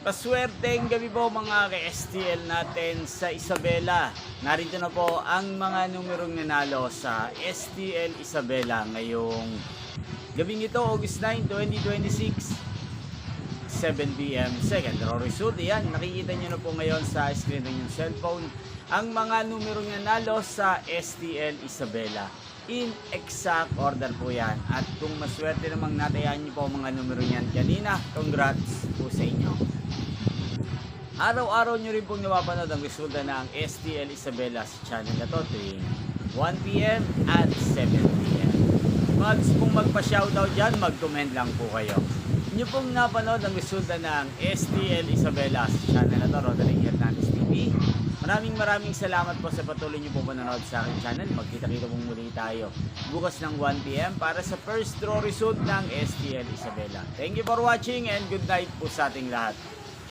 Paswerteng gabi po mga ka-STL natin sa Isabela. Narito na po ang mga numerong nanalo sa STL Isabela ngayong gabing ito, August 9, 2026, 7 p.m. Second draw result. Yan, nakikita nyo na po ngayon sa screen ng inyong cellphone ang mga numerong nanalo sa STL Isabela. In exact order po yan. At kung maswerte namang natayaan nyo po mga numero yan kanina, congrats po sa inyo. Araw-araw nyo rin pong napapanood ang resulta ng STL Isabela sa channel na to tuwing 1 p.m. at 7 p.m. Mga gusto pong magpa-shoutout dyan, mag-comment lang po kayo. Nyo pong napanood ang resulta ng STL Isabela sa channel na to, Roderick Hernandez TV. Maraming salamat po sa patuloy nyo pong panonood sa aking channel. Magkita-kita pong muli tayo bukas ng 1 p.m. para sa first draw result ng STL Isabela. Thank you for watching and good night po sa ating lahat.